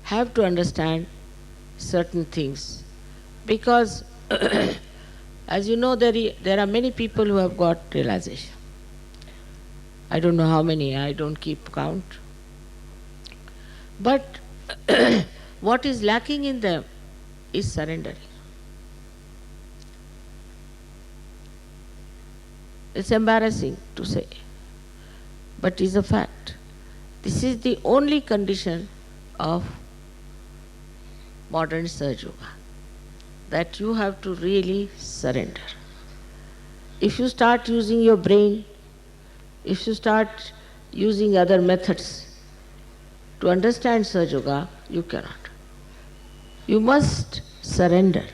have to understand certain things. Because, as you know, there are many people who have got realization. I don't know how many, I don't keep count. But what is lacking in them is surrendering. It's embarrassing to say, but it's a fact. This is the only condition of modern Sahaja Yoga, that you have to really surrender. If you start using your brain, if you start using other methods to understand Sahaja Yoga, you cannot. You must surrender.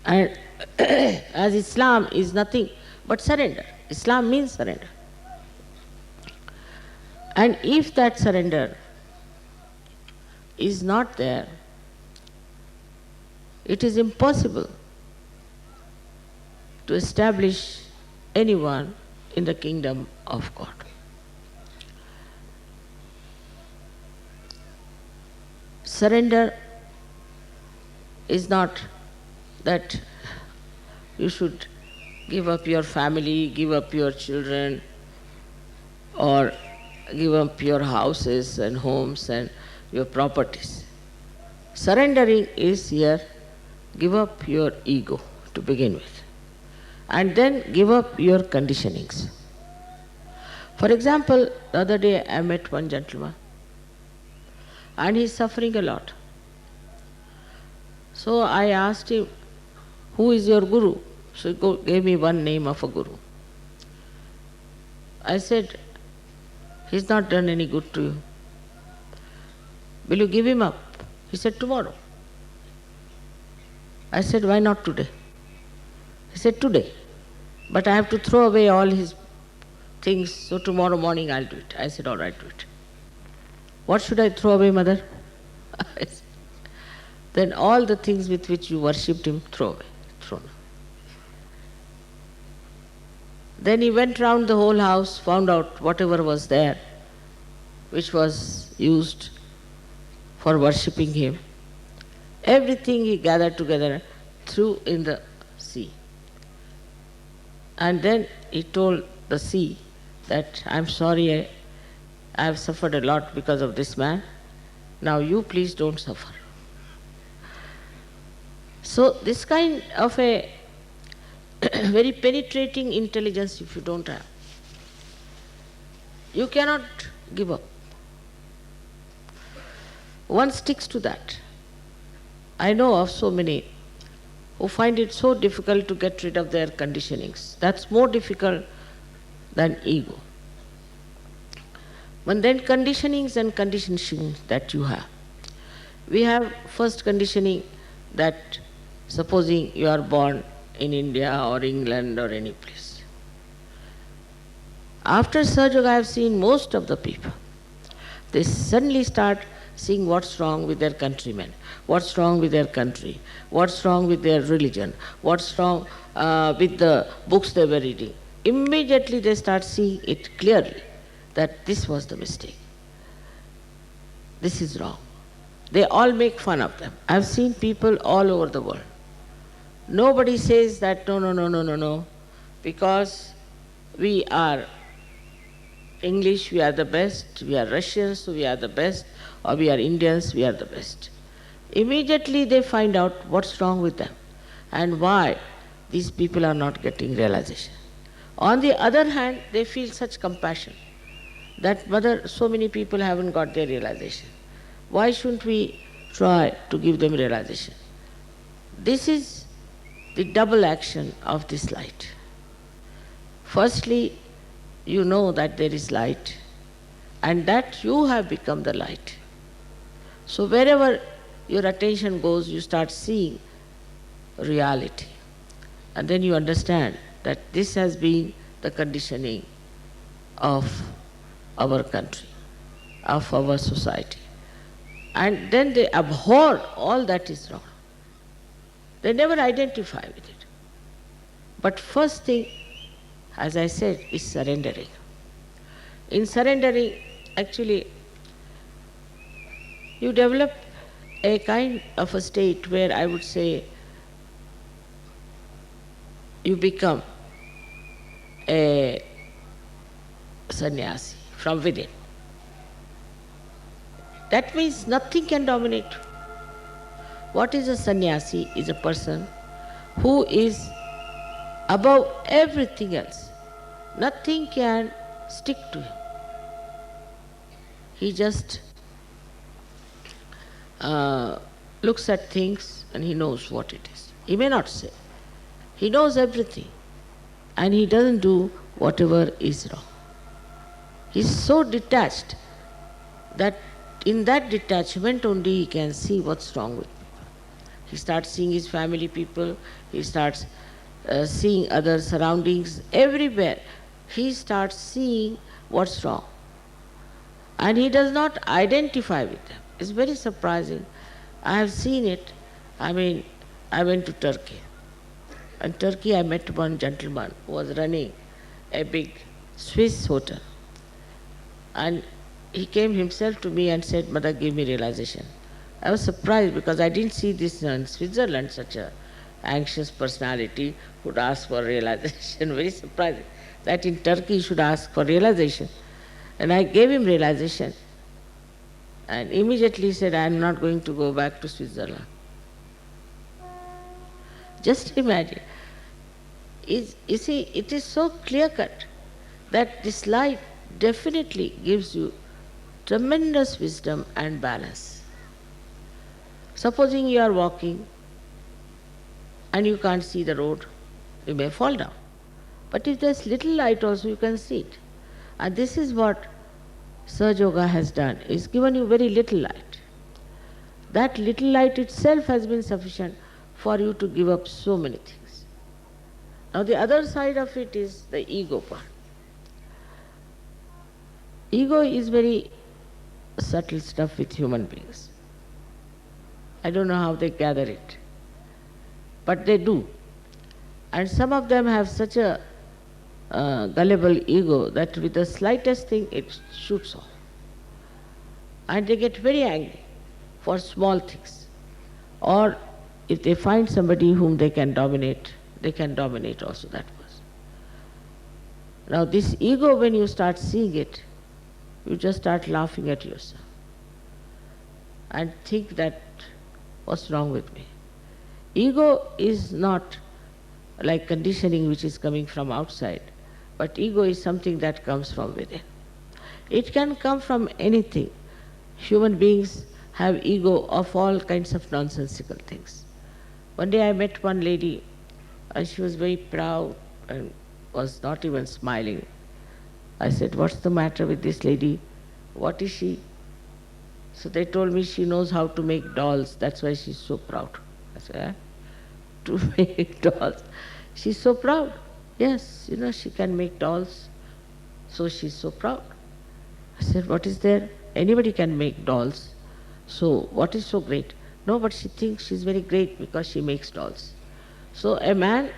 And as Islam is nothing but surrender. Islam means surrender. And if that surrender is not there, it is impossible to establish anyone in the kingdom of God. Surrender is not that you should give up your family, give up your children, or give up your houses and homes and your properties. Surrendering is here, give up your ego to begin with, and then give up your conditionings. For example, the other day I met one gentleman, and he's suffering a lot. So I asked him, who is your guru? So he gave me one name of a guru. I said, he's not done any good to you. Will you give him up? He said, tomorrow. I said, why not today? He said, today. But I have to throw away all his things, so tomorrow morning I'll do it. I said, all right, do it. What should I throw away, mother? Then all the things with which you worshipped him, throw away, thrown. Then he went round the whole house, found out whatever was there, which was used for worshipping him. Everything he gathered together, threw in the sea. And then he told the sea that, I'm sorry, I have suffered a lot because of this man. Now you please don't suffer. So this kind of a very penetrating intelligence, if you don't have, you cannot give up. One sticks to that. I know of so many who find it so difficult to get rid of their conditionings. That's more difficult than ego. But then conditionings and conditionings that you have. We have first conditioning that supposing you are born in India or England or any place. After Sahaja Yoga, I have seen most of the people, they suddenly start seeing what's wrong with their countrymen, what's wrong with their country, what's wrong with their religion, what's wrong with the books they were reading. Immediately they start seeing it clearly that this was the mistake. This is wrong. They all make fun of them. I've seen people all over the world. Nobody says that no, because we are English, we are the best, we are Russians, we are the best, or we are Indians, we are the best. Immediately they find out what's wrong with them and why these people are not getting realization. On the other hand, they feel such compassion that, mother, so many people haven't got their realization. Why shouldn't we try to give them realization? This is the double action of this light. Firstly, you know that there is light and that you have become the light. So wherever your attention goes, you start seeing reality. And then you understand that this has been the conditioning of our country, of our society. And then they abhor all that is wrong. They never identify with it. But first thing, as I said, is surrendering. In surrendering, actually, you develop a kind of a state where I would say you become a sannyasi from within. That means nothing can dominate you. What is a sannyasi? Is a person who is above everything else. Nothing can stick to him. He just looks at things and he knows what it is. He may not say. He knows everything and he doesn't do whatever is wrong. He's so detached that in that detachment only he can see what's wrong with people. He starts seeing his family people, he starts seeing other surroundings, everywhere. He starts seeing what's wrong. And he does not identify with them. It's very surprising. I have seen it. I went to Turkey. In Turkey, I met one gentleman who was running a big Swiss hotel. And he came himself to me and said, "Mother, give me realization." I was surprised because I didn't see this in Switzerland, such a anxious personality would ask for realization. Very surprising that in Turkey he should ask for realization. And I gave him realization. And immediately he said, "I am not going to go back to Switzerland." Just imagine. You see, it is so clear-cut that this light definitely gives you tremendous wisdom and balance. Supposing you are walking and you can't see the road, you may fall down. But if there's little light also, you can see it. And this is what Sahaja Yoga has done. It's given you very little light. That little light itself has been sufficient for you to give up so many things. Now the other side of it is the ego part. Ego is very subtle stuff with human beings. I don't know how they gather it, but they do. And some of them have such a gullible ego that with the slightest thing it shoots off. And they get very angry for small things. Or if they find somebody whom they can dominate also that person. Now this ego, when you start seeing it, you just start laughing at yourself and think that, what's wrong with me? Ego is not like conditioning which is coming from outside, but ego is something that comes from within. It can come from anything. Human beings have ego of all kinds of nonsensical things. One day I met one lady and she was very proud and was not even smiling. I said, "What's the matter with this lady? What is she?" So they told me she knows how to make dolls, that's why she's so proud. I said, "Eh? To make dolls?" She's so proud. Yes, she can make dolls, so she's so proud. I said, "What is there? Anybody can make dolls. So what is so great?" "No, but she thinks she's very great because she makes dolls." So a man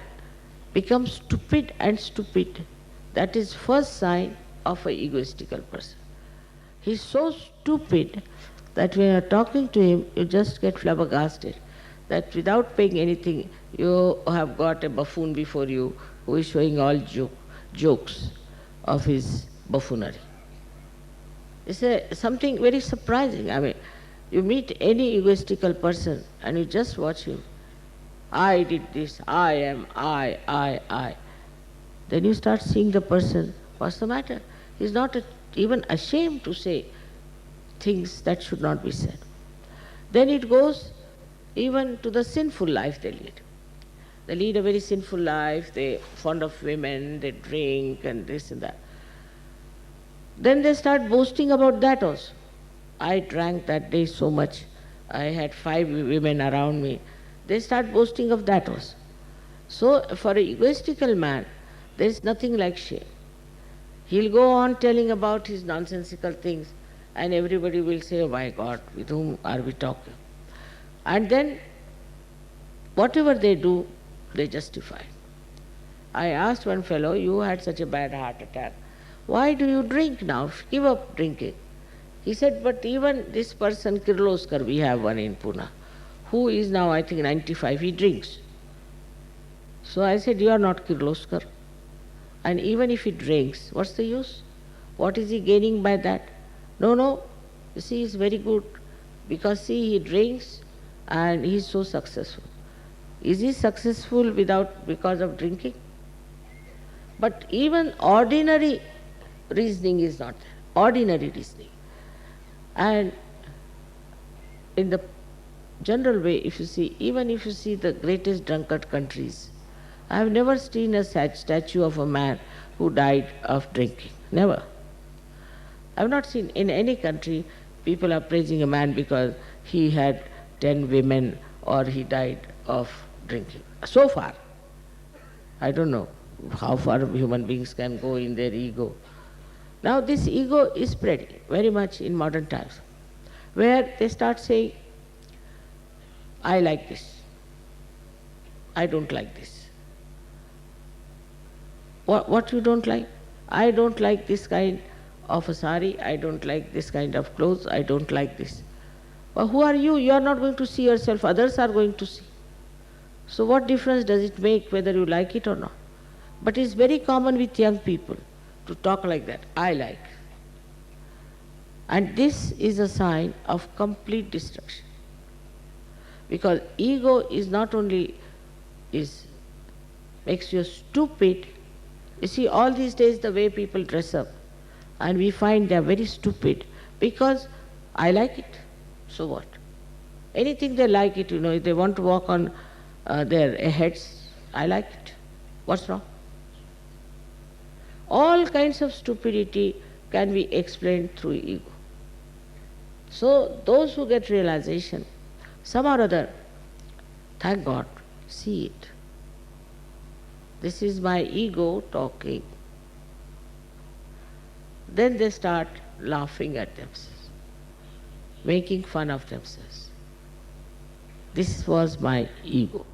becomes stupid and stupid. That is first sign of an egoistical person. He's so stupid that when you're talking to him, you just get flabbergasted. That without paying anything, you have got a buffoon before you who is showing all jokes of his buffoonery. It's something very surprising. You meet any egoistical person and you just watch him. I did this, I am, I. Then you start seeing the person, what's the matter? He's not even ashamed to say things that should not be said. Then it goes even to the sinful life they lead. They lead a very sinful life, they're fond of women, they drink and this and that. Then they start boasting about that also. I drank that day so much, I had 5 women around me. They start boasting of that also. So for an egoistical man, there is nothing like shame. He'll go on telling about his nonsensical things and everybody will say, "Oh my God, with whom are we talking?" And then whatever they do, they justify. I asked one fellow, "You had such a bad heart attack. Why do you drink now? Give up drinking." He said, but even this person, Kirloskar, we have one in Pune, who is now, I think, 95, he drinks. So I said, you are not Kirloskar. And even if he drinks, what's the use? What is he gaining by that? No, no. You see, he's very good. Because see, he drinks and he is so successful. Is he successful because of drinking? But even ordinary reasoning is not there. Ordinary reasoning. And in the general way, if you see, even if you see the greatest drunkard countries, I have never seen a statue of a man who died of drinking. Never. I have not seen in any country people are praising a man because he had 10 women or he died of drinking. So far. I don't know how far human beings can go in their ego. Now this ego is spreading very much in modern times, where they start saying, I like this, I don't like this. What you don't like? I don't like this kind of a sari, I don't like this kind of clothes, I don't like this. Well, who are you? You are not going to see yourself, others are going to see. So what difference does it make whether you like it or not? But it's very common with young people to talk like that, I like. And this is a sign of complete destruction. Because ego is not only makes you stupid. You see, all these days the way people dress up, and we find they are very stupid because I like it. So what? Anything they like it, if they want to walk on their heads, I like it. What's wrong? All kinds of stupidity can be explained through ego. So those who get realization, some or other, thank God, see it. This is my ego talking. Then they start laughing at themselves, making fun of themselves. This was my ego.